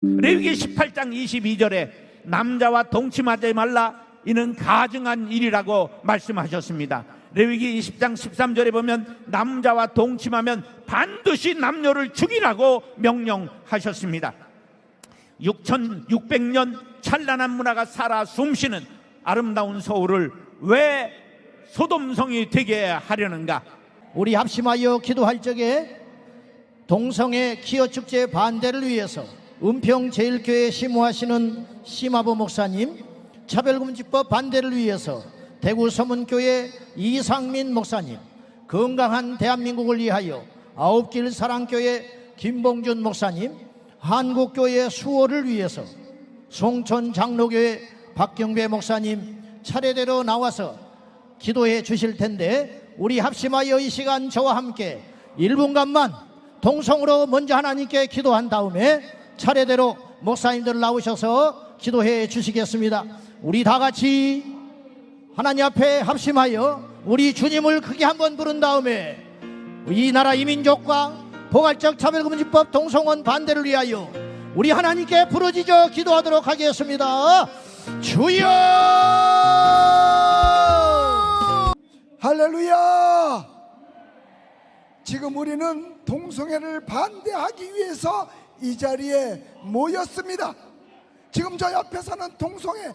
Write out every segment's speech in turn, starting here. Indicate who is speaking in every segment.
Speaker 1: 레위기 18장 22절에 남자와 동침하지 말라 이는 가증한 일이라고 말씀하셨습니다. 레위기 20장 13절에 보면 남자와 동침하면 반드시 남녀를 죽이라고 명령하셨습니다. 6600년 찬란한 문화가 살아 숨쉬는 아름다운 서울을 왜 소돔성이 되게 하려는가?
Speaker 2: 우리 합심하여 기도할 적에 동성애 기어축제 반대를 위해서 은평제일교회 심호하시는 심화보 목사님, 차별금지법 반대를 위해서 대구 서문교회 이상민 목사님, 건강한 대한민국을 위하여 아홉길 사랑교회 김봉준 목사님, 한국교회 수호를 위해서 송천 장로교회 박경배 목사님 차례대로 나와서 기도해 주실 텐데, 우리 합심하여 이 시간 저와 함께 1분간만 동성으로 먼저 하나님께 기도한 다음에 차례대로 목사님들 나오셔서 기도해 주시겠습니다. 우리 다 같이 하나님 앞에 합심하여 우리 주님을 크게 한번 부른 다음에 이 나라 이민족과 포괄적 차별금지법 동성혼 반대를 위하여 우리 하나님께 부르짖어 기도하도록 하겠습니다. 주여!
Speaker 3: 할렐루야! 지금 우리는 동성애를 반대하기 위해서 이 자리에 모였습니다. 지금 저 옆에서는 동성애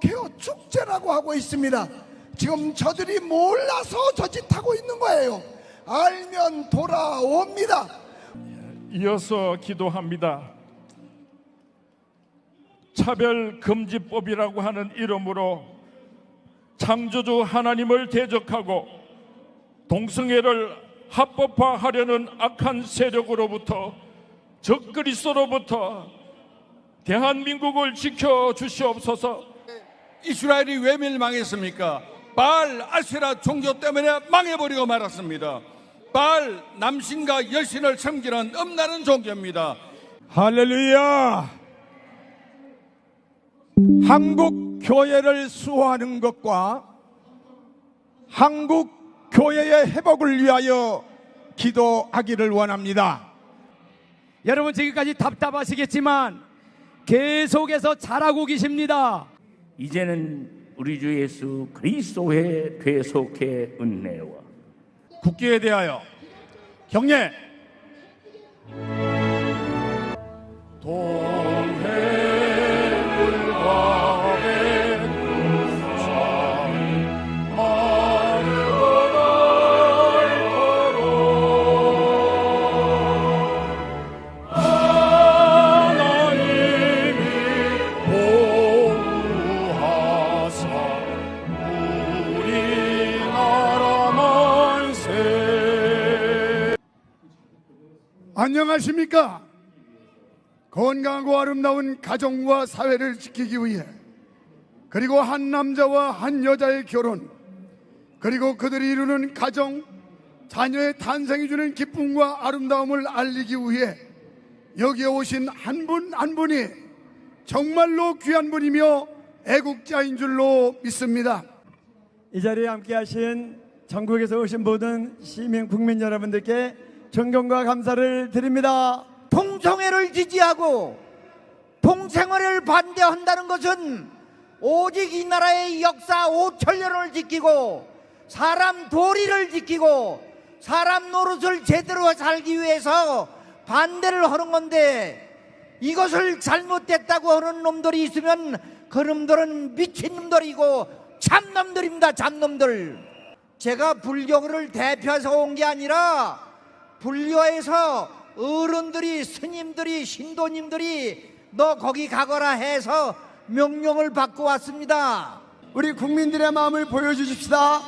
Speaker 3: 개어 축제라고 하고 있습니다. 지금 저들이 몰라서 저 짓 하고 있는 거예요. 알면 돌아옵니다.
Speaker 4: 이어서 기도합니다. 차별금지법이라고 하는 이름으로 창조주 하나님을 대적하고 동성애를 합법화하려는 악한 세력으로부터, 적그리스도로부터 대한민국을 지켜주시옵소서.
Speaker 5: 이스라엘이 왜 멸망했습니까? 바알 아세라 종교 때문에 망해버리고 말았습니다. 바알 남신과 여신을 섬기는 엄나는 종교입니다.
Speaker 6: 할렐루야! 한국 교회를 수호하는 것과 한국 교회의 회복을 위하여 기도하기를 원합니다.
Speaker 7: 여러분, 지금까지 답답하시겠지만 계속해서 잘하고 계십니다.
Speaker 1: 이제는 우리 주 예수 그리스도의 대속의 은혜와
Speaker 6: 국기에 대하여 경례. 안녕하십니까? 건강하고 아름다운 가정과 사회를 지키기 위해, 그리고 한 남자와 한 여자의 결혼, 그리고 그들이 이루는 가정, 자녀의 탄생이 주는 기쁨과 아름다움을 알리기 위해 여기에 오신 한 분 한 분이 정말로 귀한 분이며 애국자인 줄로 믿습니다.
Speaker 7: 이 자리에 함께 하신 전국에서 오신 모든 시민 국민 여러분들께 존경과 감사를 드립니다.
Speaker 2: 동성애를 지지하고 동성애를 반대한다는 것은 오직 이 나라의 역사 5천년을 지키고 사람 도리를 지키고 사람 노릇을 제대로 살기 위해서 반대를 하는 건데, 이것을 잘못됐다고 하는 놈들이 있으면 그 놈들은 미친놈들이고 잡놈들입니다. 잡놈들. 제가 불교를 대표해서 온 게 아니라 불교에서 어른들이, 스님들이, 신도님들이 너 거기 가거라 해서 명령을 받고 왔습니다.
Speaker 7: 우리 국민들의 마음을 보여주십시다.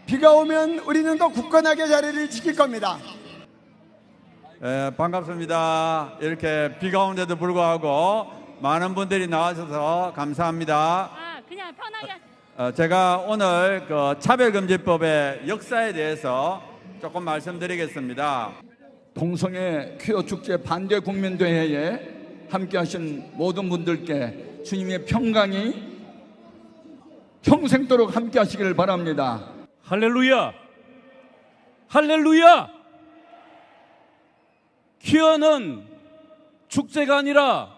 Speaker 7: 비가 오면 우리는 더 굳건하게 자리를 지킬 겁니다.
Speaker 8: 반갑습니다. 이렇게 비가 오는데도 불구하고 많은 분들이 나와주셔서 감사합니다.
Speaker 9: 그냥 편하게.
Speaker 8: 제가 오늘 그 차별금지법의 역사에 대해서 조금 말씀드리겠습니다.
Speaker 5: 동성애 퀴어 축제 반대 국민대회에 함께하신 모든 분들께 주님의 평강이 평생도록 함께하시기를 바랍니다.
Speaker 4: 할렐루야! 할렐루야! 퀴어는 축제가 아니라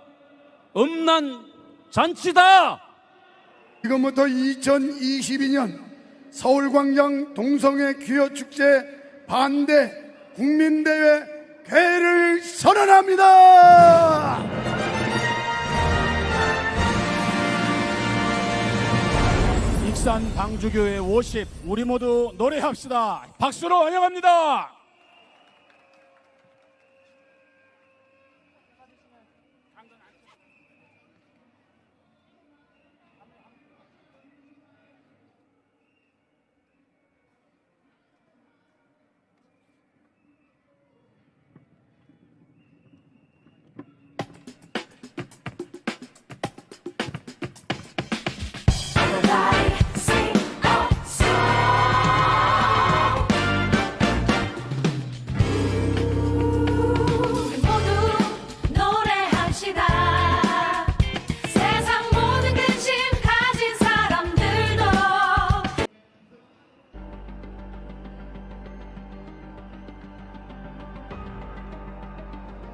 Speaker 4: 음란 잔치다.
Speaker 6: 지금부터 2022년 서울광장 동성애 귀여축제 반대 국민대회 개를 선언합니다.
Speaker 1: 익산 방주교회 50 우리 모두 노래합시다. 박수로 환영합니다.
Speaker 9: 모두 노래합시다. 세상 모든 근심 가진 사람들도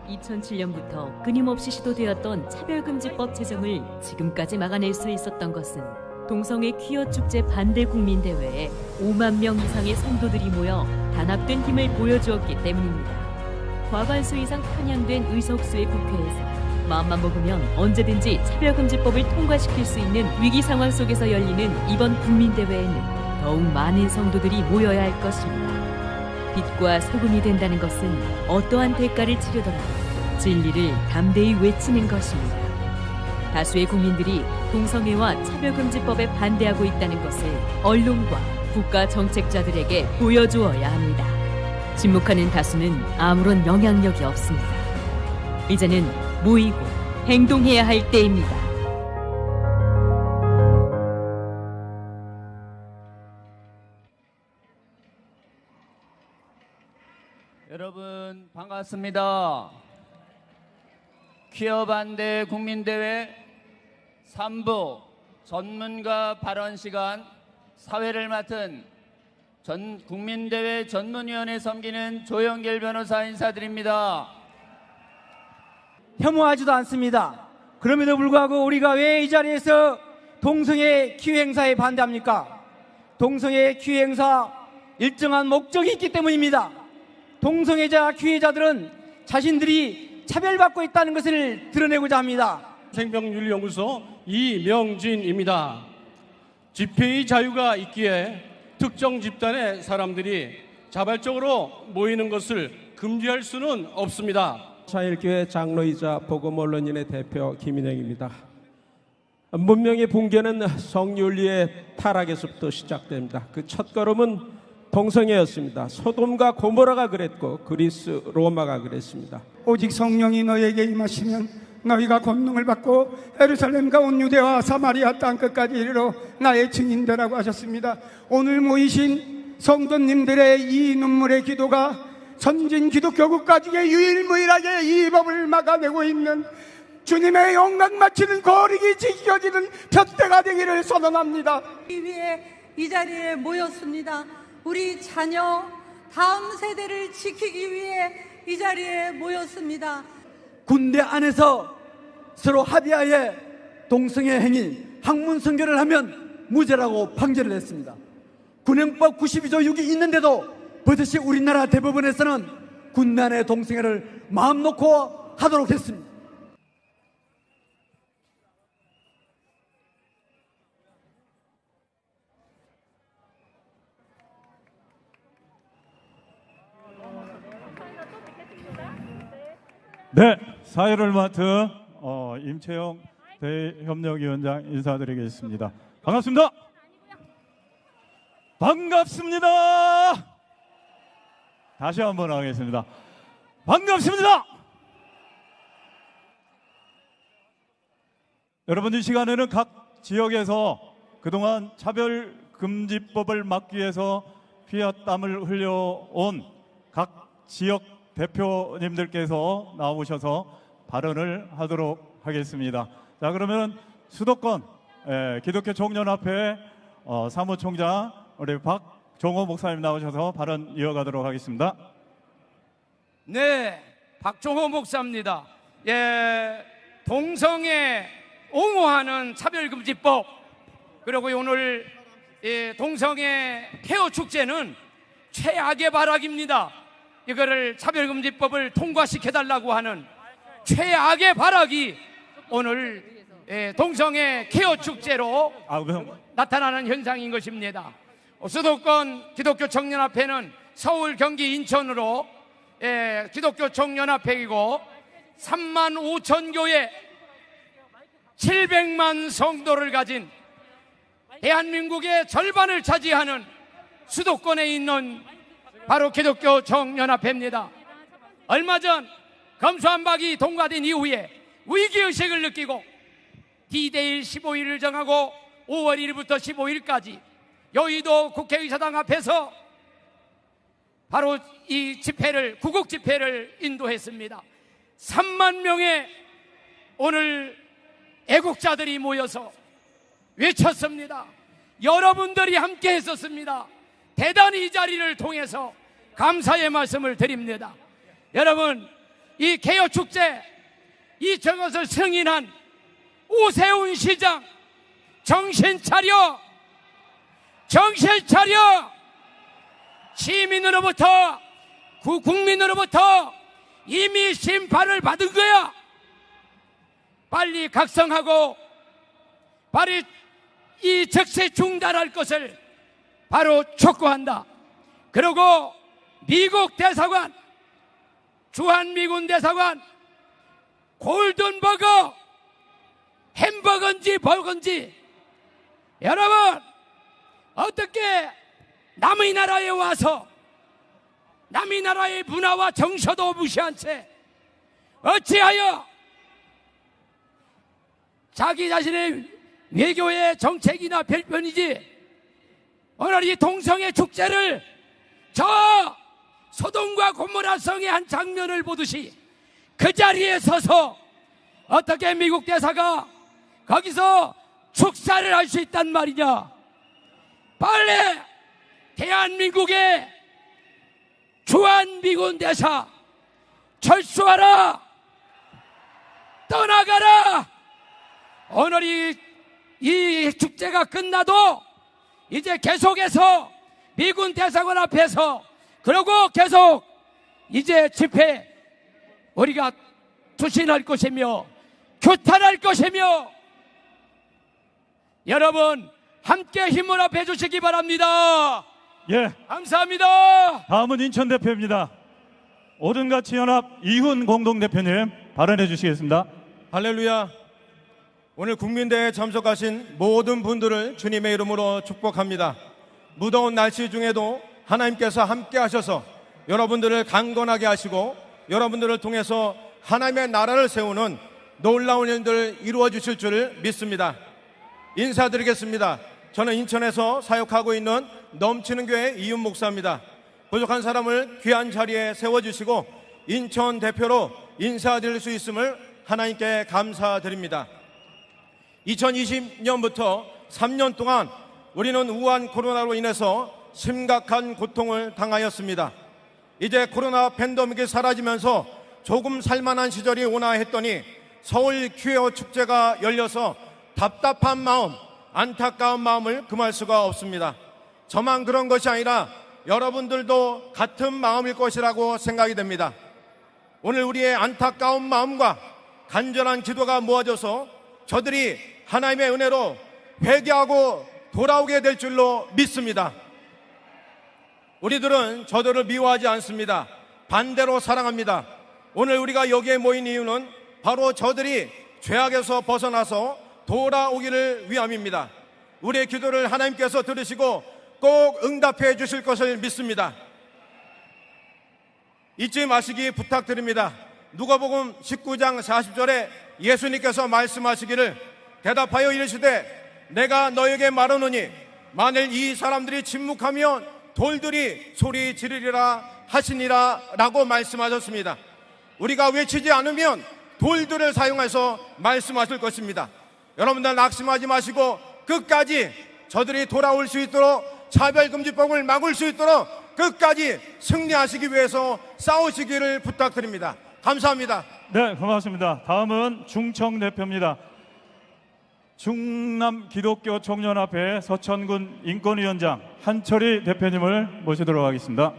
Speaker 10: 2007년부터 끊임없이 시도되었던 차별금지법 제정을 지금까지 막아낼 수 있었던 것은 동성애 퀴어 축제 반대 국민대회에 5만 명 이상의 성도들이 모여 단합된 힘을 보여주었기 때문입니다. 과반수 이상 편향된 의석수의 국회에서 마음만 먹으면 언제든지 차별금지법을 통과시킬 수 있는 위기 상황 속에서 열리는 이번 국민대회에는 더욱 많은 성도들이 모여야 할 것입니다. 빛과 소금이 된다는 것은 어떠한 대가를 치르더라도 진리를 담대히 외치는 것입니다. 다수의 국민들이 동성애와 차별금지법에 반대하고 있다는 것을 언론과 국가 정책자들에게 보여주어야 합니다. 침묵하는 다수는 아무런 영향력이 없습니다. 이제는 모이고 행동해야 할 때입니다.
Speaker 5: 여러분 반갑습니다. 퀴어 반대 국민대회 3부 전문가 발언 시간 사회를 맡은 국민대회 전문위원회 섬기는 조영길 변호사 인사드립니다.
Speaker 2: 혐오하지도 않습니다. 그럼에도 불구하고 우리가 왜 이 자리에서 동성애 퀴어 행사에 반대합니까? 동성애 퀴어 행사 일정한 목적이 있기 때문입니다. 동성애자 퀴어자들은 자신들이 차별받고 있다는 것을 드러내고자 합니다.
Speaker 4: 생명윤리연구소 이명진입니다. 집회의 자유가 있기에 특정 집단의 사람들이 자발적으로 모이는 것을 금지할 수는 없습니다.
Speaker 11: 차일교회 장로이자 복음언론인의 대표 김인영입니다. 문명의 붕괴는 성윤리의 타락에서부터 시작됩니다. 그 첫걸음은 동성애였습니다. 소돔과 고모라가 그랬고 그리스 로마가 그랬습니다.
Speaker 12: 오직 성령이 너에게 임하시면 너희가 권능을 받고 예루살렘과 온 유대와 사마리아 땅끝까지 이르러 나의 증인되라고 하셨습니다. 오늘 모이신 성도님들의 이 눈물의 기도가 선진 기독교 국가중에 유일무이하게 이 법을 막아내고 있는 주님의 영광 마치는 거리기 지켜지는 푯대가 되기를 선언합니다.
Speaker 9: 이 위에 이 자리에 모였습니다. 우리 자녀 다음 세대를 지키기 위해 이 자리에 모였습니다.
Speaker 2: 군대 안에서 서로 합의하에 동성애 행위, 학문 선결을 하면 무죄라고 판결을 했습니다. 군형법 92조 6이 있는데도 버젓이 우리나라 대법원에서는 군대 안의 동성애를 마음 놓고 하도록 했습니다.
Speaker 13: 네, 사회를 맡은 임채영 대협력위원장 인사드리겠습니다. 반갑습니다. 반갑습니다. 다시 한번 하겠습니다. 반갑습니다. 여러분, 이 시간에는 각 지역에서 그동안 차별금지법을 막기 위해서 피와 땀을 흘려온 각 지역 대표님들께서 나오셔서 발언을 하도록 하겠습니다. 자, 그러면 수도권 기독교 총연합회 사무총장 우리 박종호 목사님 나오셔서 발언 이어가도록 하겠습니다.
Speaker 5: 네, 박종호 목사입니다.
Speaker 14: 동성애 옹호하는 차별금지법, 그리고 오늘 동성애 케어 축제는 최악의 발악입니다. 이거를 차별금지법을 통과시켜달라고 하는 최악의 발악이 오늘 동성애 케어 축제로 나타나는 현상인 것입니다. 수도권 기독교 청년합회는 서울, 경기, 인천으로 기독교 청년합회이고 3만 5천 교회 700만 성도를 가진 대한민국의 절반을 차지하는 수도권에 있는 바로 기독교 청년합회입니다. 얼마 전 검수완박이 통과된 이후에 위기의식을 느끼고 D-Day 15일을 정하고 5월 1일부터 15일까지 여의도 국회의사당 앞에서 바로 이 집회를, 구국 집회를 인도했습니다. 3만 명의 오늘 애국자들이 모여서 외쳤습니다. 여러분들이 함께 했었습니다. 대단히 이 자리를 통해서 감사의 말씀을 드립니다. 여러분, 이 개요축제, 이 저것을 승인한 오세훈 시장, 정신 차려! 정신 차려! 시민으로부터, 국민으로부터 이미 심판을 받은 거야. 빨리 각성하고 빨리 이 즉시 중단할 것을 바로 촉구한다. 그리고 미국 대사관, 주한미군 대사관, 골든버거, 햄버거인지 버거인지, 여러분 어떻게 남의 나라에 와서 남의 나라의 문화와 정서도 무시한 채 어찌하여 자기 자신의 외교의 정책이나 별편이지 오늘 이 동성애 축제를 저 소돔과 고모라 성의 한 장면을 보듯이 그 자리에 서서 어떻게 미국 대사가 거기서 축사를 할 수 있단 말이냐. 빨리 대한민국의 주한미군 대사 철수하라, 떠나가라. 오늘 이 축제가 끝나도 이제 계속해서 미군 대사관 앞에서 그리고 계속 이제 집회 우리가 투신할 것이며 규탄할 것이며, 여러분 함께 힘을 합해 주시기 바랍니다.
Speaker 13: 예,
Speaker 14: 감사합니다.
Speaker 13: 다음은 인천 대표입니다. 오든가치 연합 이훈 공동대표님 발언해 주시겠습니다.
Speaker 15: 할렐루야. 오늘 국민대회에 참석하신 모든 분들을 주님의 이름으로 축복합니다. 무더운 날씨 중에도 하나님께서 함께 하셔서 여러분들을 강건하게 하시고 여러분들을 통해서 하나님의 나라를 세우는 놀라운 일들 이루어 주실 줄 믿습니다. 인사드리겠습니다. 저는 인천에서 사역하고 있는 넘치는 교회 이윤 목사입니다. 부족한 사람을 귀한 자리에 세워주시고 인천 대표로 인사드릴 수 있음을 하나님께 감사드립니다. 2020년부터 3년 동안 우리는 우한 코로나로 인해서 심각한 고통을 당하였습니다. 이제 코로나 팬데믹이 사라지면서 조금 살만한 시절이 오나 했더니 서울 퀴어 축제가 열려서 답답한 마음, 안타까운 마음을 금할 수가 없습니다. 저만 그런 것이 아니라 여러분들도 같은 마음일 것이라고 생각이 됩니다. 오늘 우리의 안타까운 마음과 간절한 기도가 모아져서 저들이 하나님의 은혜로 회개하고 돌아오게 될 줄로 믿습니다. 우리들은 저들을 미워하지 않습니다. 반대로 사랑합니다. 오늘 우리가 여기에 모인 이유는 바로 저들이 죄악에서 벗어나서 돌아오기를 위함입니다. 우리의 기도를 하나님께서 들으시고 꼭 응답해 주실 것을 믿습니다. 잊지 마시기 부탁드립니다. 누가복음 19장 40절에 예수님께서 말씀하시기를 대답하여 이르시되 내가 너에게 말하노니 만일 이 사람들이 침묵하면 돌들이 소리 지르리라 하시니라 라고 말씀하셨습니다. 우리가 외치지 않으면 돌들을 사용해서 말씀하실 것입니다. 여러분들 낙심하지 마시고 끝까지 저들이 돌아올 수 있도록 차별금지법을 막을 수 있도록 끝까지 승리하시기 위해서 싸우시기를 부탁드립니다. 감사합니다.
Speaker 13: 네, 고맙습니다. 다음은 중청 대표입니다. 충남 기독교 청년합회 서천군 인권위원장 한철희 대표님을 모시도록 하겠습니다.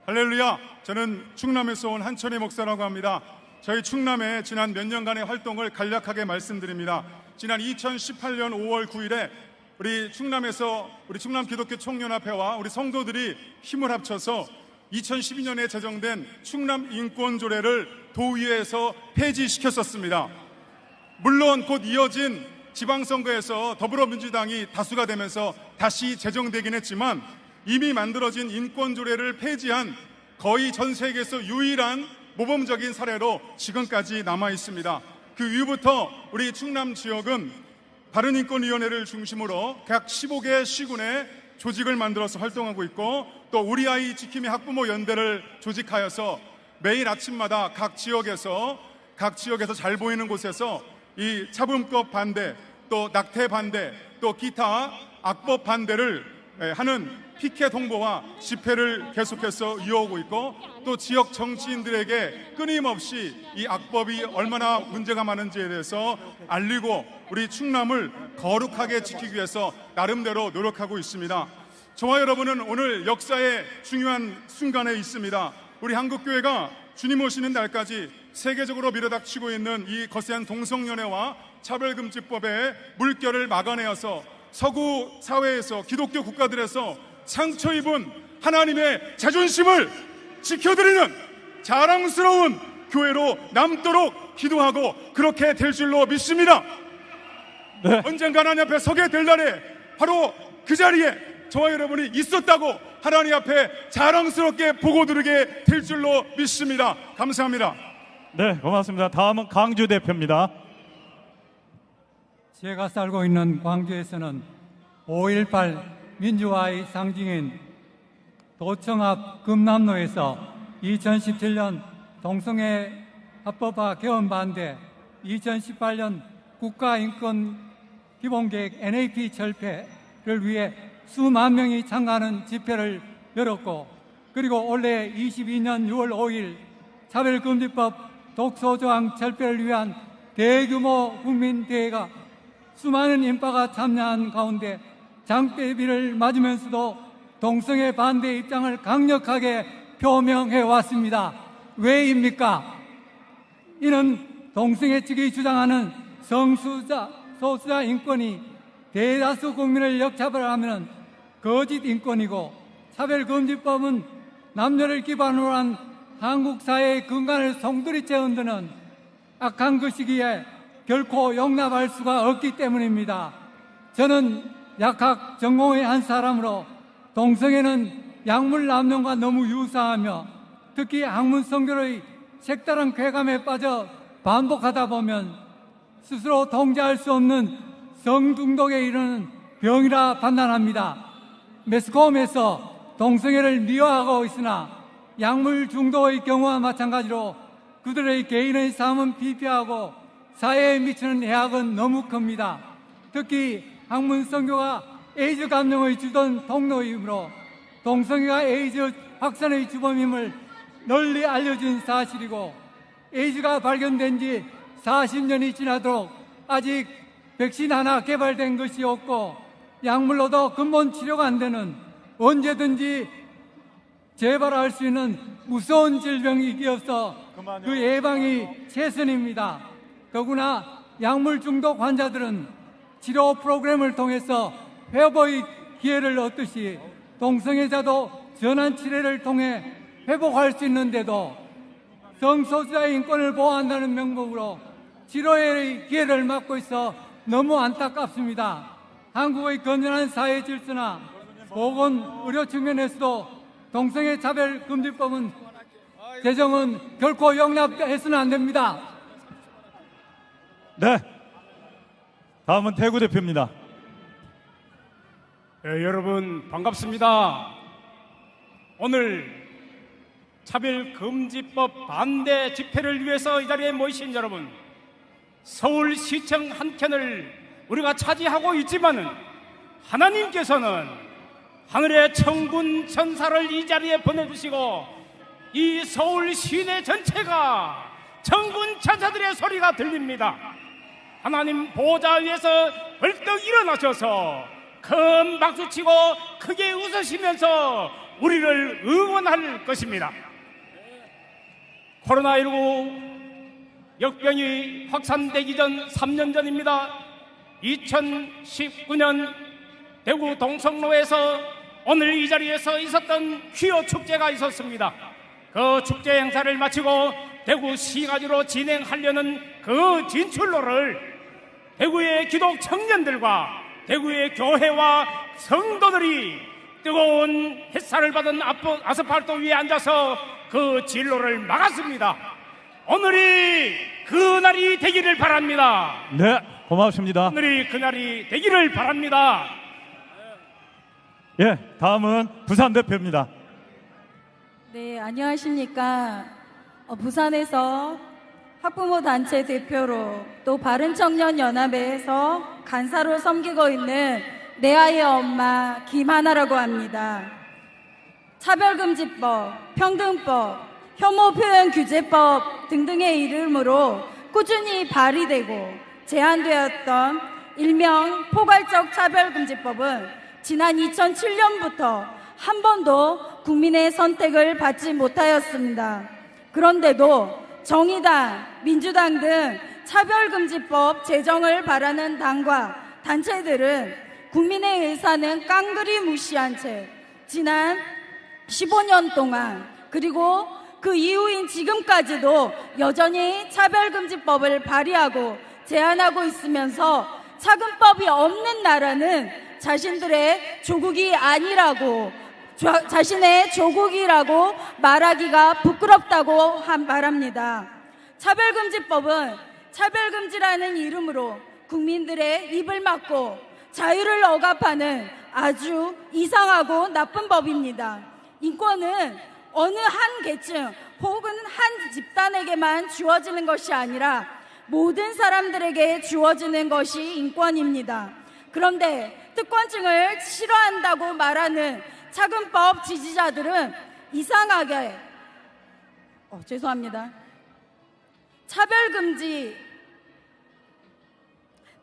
Speaker 6: 할렐루야. 저는 충남에서 온 한철희 목사라고 합니다. 저희 충남의 지난 몇 년간의 활동을 간략하게 말씀드립니다. 지난 2018년 5월 9일에 우리 충남에서 우리 충남 기독교 청년합회와 우리 성도들이 힘을 합쳐서 2012년에 제정된 충남 인권조례를 도의회에서 폐지시켰었습니다. 물론 곧 이어진 지방선거에서 더불어민주당이 다수가 되면서 다시 제정되긴 했지만 이미 만들어진 인권조례를 폐지한 거의 전 세계에서 유일한 모범적인 사례로 지금까지 남아 있습니다. 그 이후부터 우리 충남 지역은 바른인권위원회를 중심으로 각 15개 시군에 조직을 만들어서 활동하고 있고 또 우리 아이 지킴이 학부모 연대를 조직하여서 매일 아침마다 각 지역에서 잘 보이는 곳에서 이 차범법 반대, 또 낙태 반대, 또 기타 악법 반대를 하는 피켓 홍보와 집회를 계속해서 이어오고 있고 또 지역 정치인들에게 끊임없이 이 악법이 얼마나 문제가 많은지에 대해서 알리고 우리 충남을 거룩하게 지키기 위해서 나름대로 노력하고 있습니다. 저와 여러분은 오늘 역사의 중요한 순간에 있습니다. 우리 한국교회가 주님 오시는 날까지 세계적으로 밀어닥치고 있는 이 거세한 동성연애와 차별금지법의 물결을 막아내어서 서구 사회에서 기독교 국가들에서 상처 입은 하나님의 자존심을 지켜드리는 자랑스러운 교회로 남도록 기도하고 그렇게 될 줄로 믿습니다.
Speaker 13: 네.
Speaker 6: 언젠가 하나님 앞에 서게 될 날에 바로 그 자리에 저와 여러분이 있었다고 하나님 앞에 자랑스럽게 보고 드리게 될 줄로 믿습니다. 감사합니다.
Speaker 13: 네, 고맙습니다. 다음은 강주 대표입니다.
Speaker 16: 제가 살고 있는 광주에서는 5.18 민주화의 상징인 도청 앞 금남로에서 2017년 동성애 합법화 개헌 반대, 2018년 국가인권기본계획 NAP 철폐를 위해 수만 명이 참가하는 집회를 열었고, 그리고 올해 22년 6월 5일 차별금지법 독소조항 철폐를 위한 대규모 국민대회가 수많은 인파가 참여한 가운데 장대비를 맞으면서도 동성애 반대 입장을 강력하게 표명해 왔습니다. 왜입니까? 이는 동성애 측이 주장하는 소수자 인권이 대다수 국민을 역차별하면 거짓 인권이고, 차별금지법은 남녀를 기반으로 한 한국 사회의 근간을 송두리째 흔드는 악한 것이기에 결코 용납할 수가 없기 때문입니다. 저는 약학 전공의 한 사람으로 동성애는 약물 남용과 너무 유사하며 특히 학문 성교의 색다른 쾌감에 빠져 반복하다 보면 스스로 통제할 수 없는 성중독에 이르는 병이라 판단합니다. 매스컴에서 동성애를 미화하고 있으나 약물 중독의 경우와 마찬가지로 그들의 개인의 삶은 피폐하고 사회에 미치는 해악은 너무 큽니다. 특히 학문 선교가 에이즈 감염의 주된 통로이므로 동성애가 에이즈 확산의 주범임을 널리 알려진 사실이고, 에이즈가 발견된 지 40년이 지나도록 아직 백신 하나 개발된 것이 없고 약물로도 근본 치료가 안 되는 언제든지 재발할 수 있는 무서운 질병이기여서 그 예방이 최선입니다. 더구나 약물 중독 환자들은 치료 프로그램을 통해서 회복의 기회를 얻듯이 동성애자도 전환 치료를 통해 회복할 수 있는데도 성소수자의 인권을 보호한다는 명목으로 치료의 기회를 막고 있어 너무 안타깝습니다. 한국의 건전한 사회 질서나 보건, 의료 측면에서도 동성애 차별 금지법은 제정은 결코 용납해서는 안 됩니다.
Speaker 13: 네, 다음은 대구 대표입니다.
Speaker 17: 네, 여러분 반갑습니다. 오늘 차별금지법 반대 집회를 위해서 이 자리에 모이신 여러분, 서울시청 한켠을 우리가 차지하고 있지만은 하나님께서는 하늘의 천군 천사를 이 자리에 보내주시고 이 서울 시내 전체가 정군 천사들의 소리가 들립니다. 하나님 보좌 위에서 벌떡 일어나셔서 큰 박수치고 크게 웃으시면서 우리를 응원할 것입니다. 코로나19 역병이 확산되기 전 3년 전입니다. 2019년 대구 동성로에서 오늘 이 자리에서 있었던 퀴어 축제가 있었습니다. 그 축제 행사를 마치고 대구 시가지로 진행하려는 그 진출로를 대구의 기독 청년들과 대구의 교회와 성도들이 뜨거운 햇살을 받은 아스팔트 위에 앉아서 그 진로를 막았습니다. 오늘이 그날이 되기를 바랍니다.
Speaker 13: 네, 고맙습니다.
Speaker 17: 오늘이 그날이 되기를 바랍니다.
Speaker 13: 예, 다음은 부산 대표입니다.
Speaker 18: 네, 안녕하십니까. 부산에서 학부모 단체 대표로 또 바른청년연합회에서 간사로 섬기고 있는 내 아이의 엄마 김하나라고 합니다. 차별금지법, 평등법, 혐오표현규제법 등등의 이름으로 꾸준히 발의되고 제안되었던 일명 포괄적 차별금지법은 지난 2007년부터 한 번도 국민의 선택을 받지 못하였습니다. 그런데도 정의당, 민주당 등 차별금지법 제정을 바라는 당과 단체들은 국민의 의사는 깡그리 무시한 채 지난 15년 동안 그리고 그 이후인 지금까지도 여전히 차별금지법을 발의하고 제안하고 있으면서 차금법이 없는 나라는 자신들의 조국이 아니라고 자신의 조국이라고 말하기가 부끄럽다고 말합니다. 차별금지법은 차별금지라는 이름으로 국민들의 입을 막고 자유를 억압하는 아주 이상하고 나쁜 법입니다. 인권은 어느 한 계층 혹은 한 집단에게만 주어지는 것이 아니라 모든 사람들에게 주어지는 것이 인권입니다. 그런데 특권층을 싫어한다고 말하는 차금법 지지자들은 이상하게 차별금지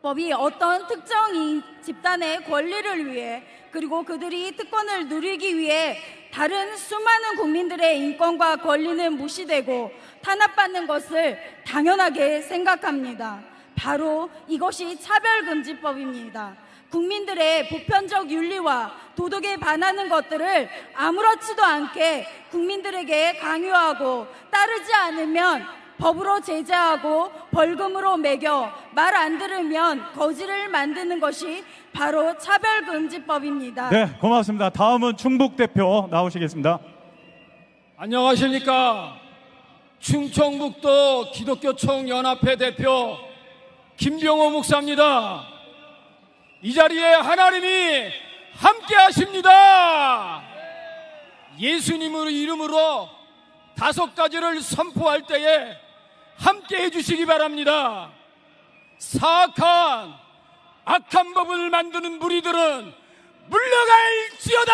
Speaker 18: 법이 어떤 특정 집단의 권리를 위해 그리고 그들이 특권을 누리기 위해 다른 수많은 국민들의 인권과 권리는 무시되고 탄압받는 것을 당연하게 생각합니다. 바로 이것이 차별금지법입니다. 국민들의 보편적 윤리와 도덕에 반하는 것들을 아무렇지도 않게 국민들에게 강요하고 따르지 않으면 법으로 제재하고 벌금으로 매겨 말 안 들으면 거지를 만드는 것이 바로 차별금지법입니다.
Speaker 13: 네, 고맙습니다. 다음은 충북 대표 나오시겠습니다.
Speaker 14: 안녕하십니까. 충청북도 기독교총연합회 대표 김병호 목사입니다. 이 자리에 하나님이 함께 하십니다. 예수님의 이름으로 5가지를 선포할 때에 함께 해주시기 바랍니다. 사악한 악한 법을 만드는 무리들은 물러갈지어다.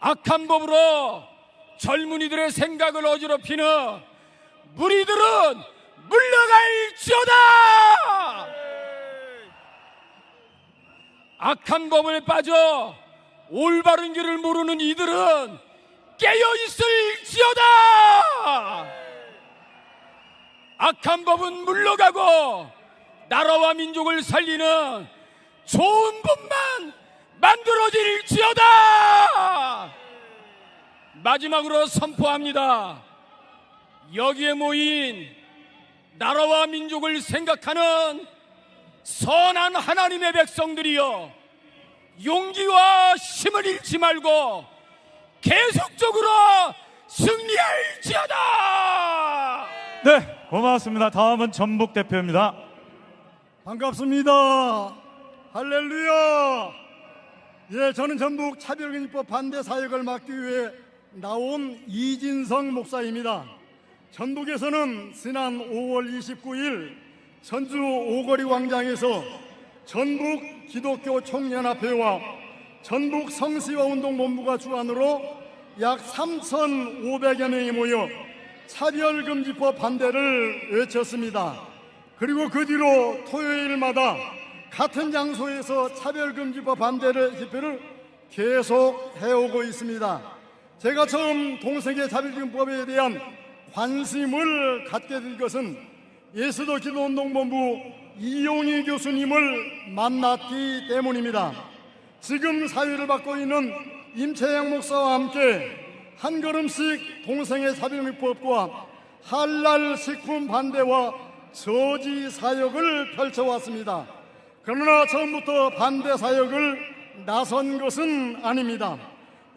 Speaker 14: 악한 법으로 젊은이들의 생각을 어지럽히는 무리들은 물러갈지어다. 악한 법에 빠져 올바른 길을 모르는 이들은 깨어있을지어다. 악한 법은 물러가고 나라와 민족을 살리는 좋은 법만 만들어질지어다. 마지막으로 선포합니다. 여기에 모인 나라와 민족을 생각하는 선한 하나님의 백성들이여, 용기와 힘을 잃지 말고 계속적으로 승리할지어다.
Speaker 13: 네, 고맙습니다. 다음은 전북 대표입니다.
Speaker 6: 반갑습니다. 할렐루야. 예, 저는 전북 차별금지법 반대 사역을 맡기 위해 나온 이진성 목사입니다. 전북에서는 지난 5월 29일 전주 오거리 광장에서 전북 기독교 총연합회와 전북 성시와 운동본부가 주관으로 약 3,500여 명이 모여 차별금지법 반대를 외쳤습니다. 그리고 그 뒤로 토요일마다 같은 장소에서 차별금지법 반대를 집회를 계속 해오고 있습니다. 제가 처음 동성애 차별금지법에 대한 관심을 갖게 된 것은 예수도 기도운동본부 이용희 교수님을 만났기 때문입니다. 지금 사회를 바꾸고 있는 임채양 목사와 함께 한 걸음씩 동성애 차별금지법과 할랄 식품 반대와 저지 사역을 펼쳐왔습니다. 그러나 처음부터 반대 사역을 나선 것은 아닙니다.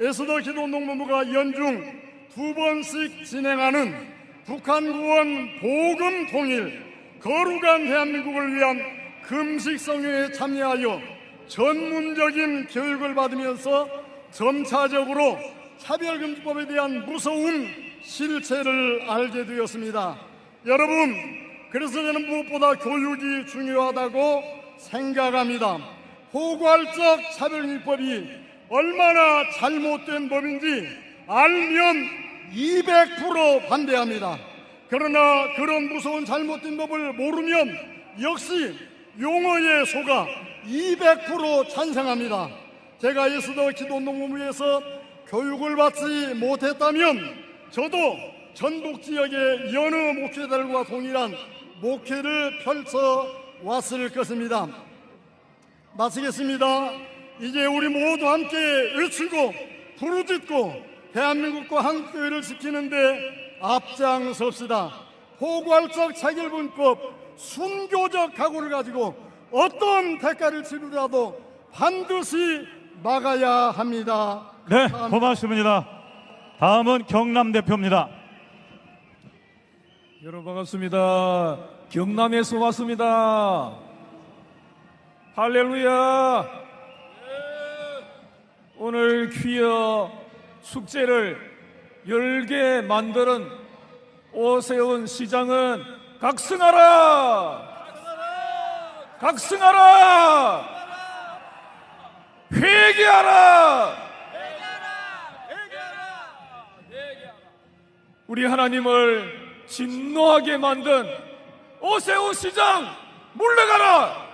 Speaker 6: 예수도 기도운동본부가 연중 2번씩 진행하는 북한 구원 복음 통일 거룩한 대한민국을 위한 금식 성회에 참여하여 전문적인 교육을 받으면서 점차적으로 차별금지법에 대한 무서운 실체를 알게 되었습니다. 여러분, 그래서 저는 무엇보다 교육이 중요하다고 생각합니다. 포괄적 차별금지법이 얼마나 잘못된 법인지 알면 200% 반대합니다. 그러나 그런 무서운 잘못된 법을 모르면 역시 용어에 속아 200% 찬성합니다. 제가 예수도 기도운동본부에서 교육을 받지 못했다면 저도 전북 지역의 여느 목회자들과 동일한 목회를 펼쳐 왔을 것입니다. 마치겠습니다. 이제 우리 모두 함께 외치고 부르짖고 대한민국과 한국교회를 지키는데 앞장섭시다. 포괄적 차별금지법 순교적 각오를 가지고 어떤 대가를 치르더라도 반드시 막아야 합니다.
Speaker 13: 네, 고맙습니다. 다음은 경남 대표입니다.
Speaker 19: 여러분 반갑습니다. 경남에서 왔습니다. 할렐루야. 오늘 퀴어 축제를 열게 만드는 오세훈 시장은 각성하라! 각성하라! 회개하라! 우리 하나님을 진노하게 만든 오세훈 시장 물러가라!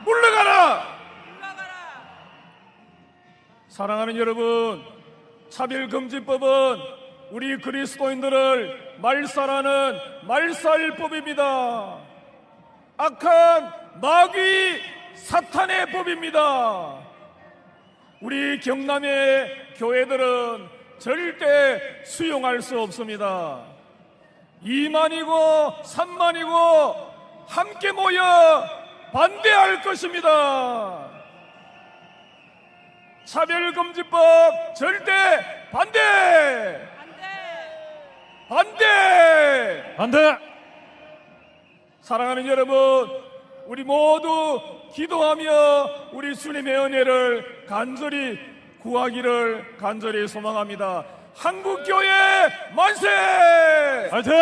Speaker 19: 물러가라! 사랑하는 여러분, 차별금지법은 우리 그리스도인들을 말살하는 말살법입니다. 악한 마귀 사탄의 법입니다. 우리 경남의 교회들은 절대 수용할 수 없습니다. 2만이고 3만이고 함께 모여 반대할 것입니다. 차별금지법 절대 반대! 반대!
Speaker 13: 반대!
Speaker 19: 사랑하는 여러분, 우리 모두 기도하며 우리 주님의 은혜를 간절히 구하기를 간절히 소망합니다. 한국교회 만세!
Speaker 13: 화이팅!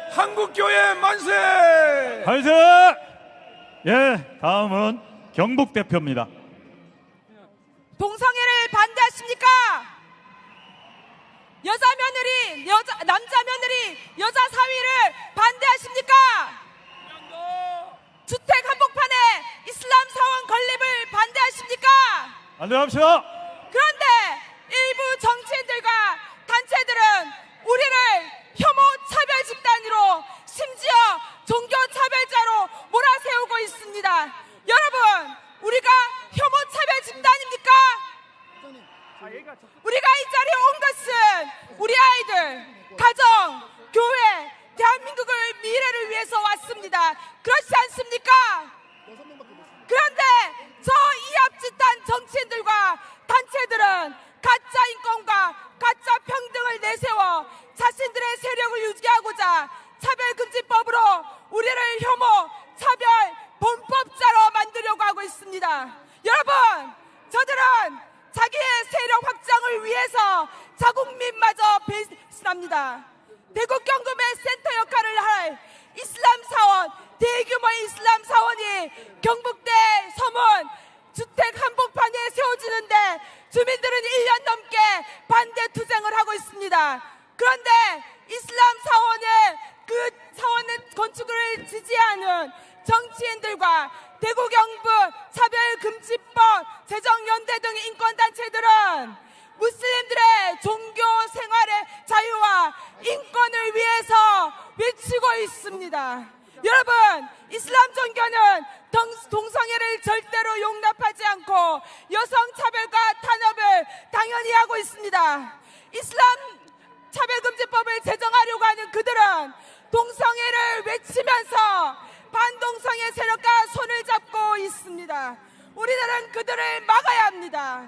Speaker 19: 한국교회 만세!
Speaker 13: 화이팅! 예, 다음은 경북 대표입니다.
Speaker 20: 동성애를 반대하십니까? 남자 며느리 여자 사위를 반대하십니까? 주택 한복판에 이슬람 사원 건립을 반대하십니까?
Speaker 13: 반대합시다.
Speaker 20: 그런데 일부 정치인들과 단체들은 우리를 혐오 차별 집단으로 심지어 종교 차별자로 몰아세우고 있습니다. 여러분, 우리가 혐오 차별 집단입니까? 우리가 이 자리에 온 것은 우리 아이들, 가정, 교회, 대한민국의 미래를 위해서 왔습니다. 그렇지 않습니까? 그런데 저 이합집단 정치인들과 단체들은 가짜 인권과 가짜 평등을 내세워 자신들의 세력을 유지하고자 차별금지법으로 우리를 혐오, 차별, 범법자로 만들려고 하고 있습니다. 여러분, 저들은 자기의 세력 확장을 위해서 자국민마저 배신합니다. 대국 경금의 센터 역할을 할 이슬람 사원, 대규모의 이슬람 사원이 경북대 서문 주택 한복판에 존경하는 정치인들과 대구 경북 차별금지법 제정연대 등 인권단체들은 무슬림들의 종교 생활의 자유와 인권을 위해서 외치고 있습니다. 여러분, 이슬람 종교는 동성애를 절대로 용납하지 않고 여성 차별과 탄압을 당연히 하고 있습니다. 이슬람 차별금지법을 제정하려고 하는 그들은 동성애를 외치면서 반동성애 세력과 손을 잡고 있습니다. 우리들은 그들을 막아야 합니다.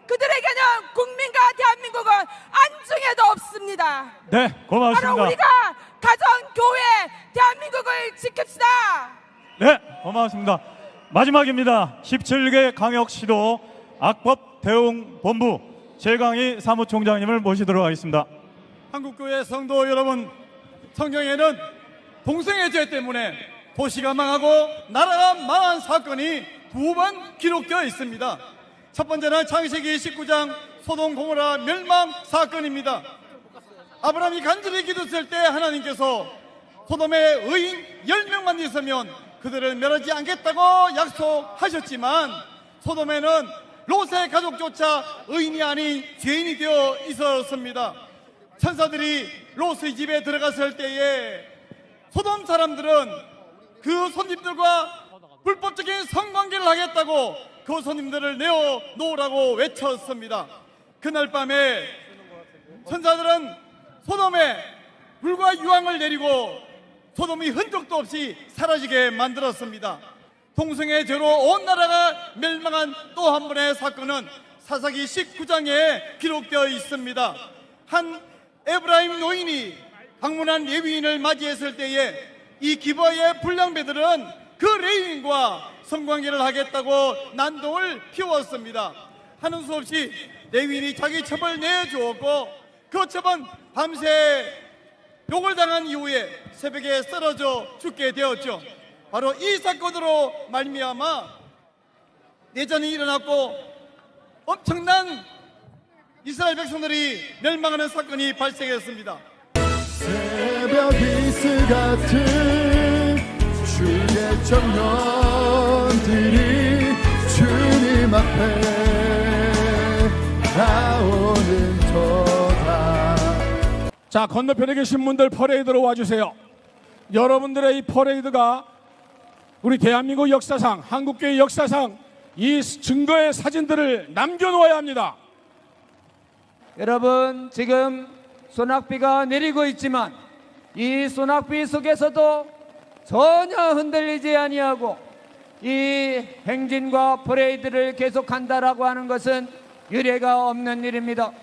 Speaker 20: 그들에게는 국민과 대한민국은 안중에도 없습니다.
Speaker 13: 네, 고맙습니다.
Speaker 20: 바로 우리가 가정, 교회, 대한민국을 지킵시다.
Speaker 13: 네, 고맙습니다. 마지막입니다. 17개 강역시도 악법 대응 본부 최강희 사무총장님을 모시도록 하겠습니다.
Speaker 21: 한국교회 성도 여러분, 성경에는 동성애죄 때문에 도시가 망하고 나라가 망한 사건이 2번 기록되어 있습니다. 첫 번째는 창세기 19장 소돔 고모라 멸망 사건입니다. 아브라함이 간절히 기도했을 때 하나님께서 소돔에 의인 10명만 있으면 그들을 멸하지 않겠다고 약속하셨지만 소돔에는 롯의 가족조차 의인이 아닌 죄인이 되어 있었습니다. 천사들이 롯의 집에 들어갔을 때에 소돔 사람들은 그 손님들과 불법적인 성관계를 하겠다고 그 손님들을 내어놓으라고 외쳤습니다. 그날 밤에 천사들은 소돔에 불과 유황을 내리고 소돔이 흔적도 없이 사라지게 만들었습니다. 동성애 죄로 온 나라가 멸망한 또 한 번의 사건은 사사기 19장에 기록되어 있습니다. 한 에브라임 노인이 방문한 레위인을 맞이했을 때에 이 기브아의 불량배들은 그 레위인과 성관계를 하겠다고 난동을 피웠습니다. 하는 수 없이 레위인이 자기 첩을 내주었고 그 첩은 밤새 욕을 당한 이후에 새벽에 쓰러져 죽게 되었죠. 바로 이 사건으로 말미암아 내전이 일어났고 엄청난 이스라엘 백성들이 멸망하는 사건이 발생했습니다.
Speaker 6: 새벽 이슬 같은 주의 청년들이 주님 앞에 나오는 터다.
Speaker 19: 자, 건너편에 계신 분들 퍼레이드로 와주세요. 여러분들의 이 퍼레이드가 우리 대한민국 역사상, 한국교회 역사상 이 증거의 사진들을 남겨놓아야 합니다.
Speaker 2: 여러분, 지금 소낙비가 내리고 있지만 이 소낙비 속에서도 전혀 흔들리지 아니하고 이 행진과 퍼레이드를 계속한다라고 하는 것은 유례가 없는 일입니다.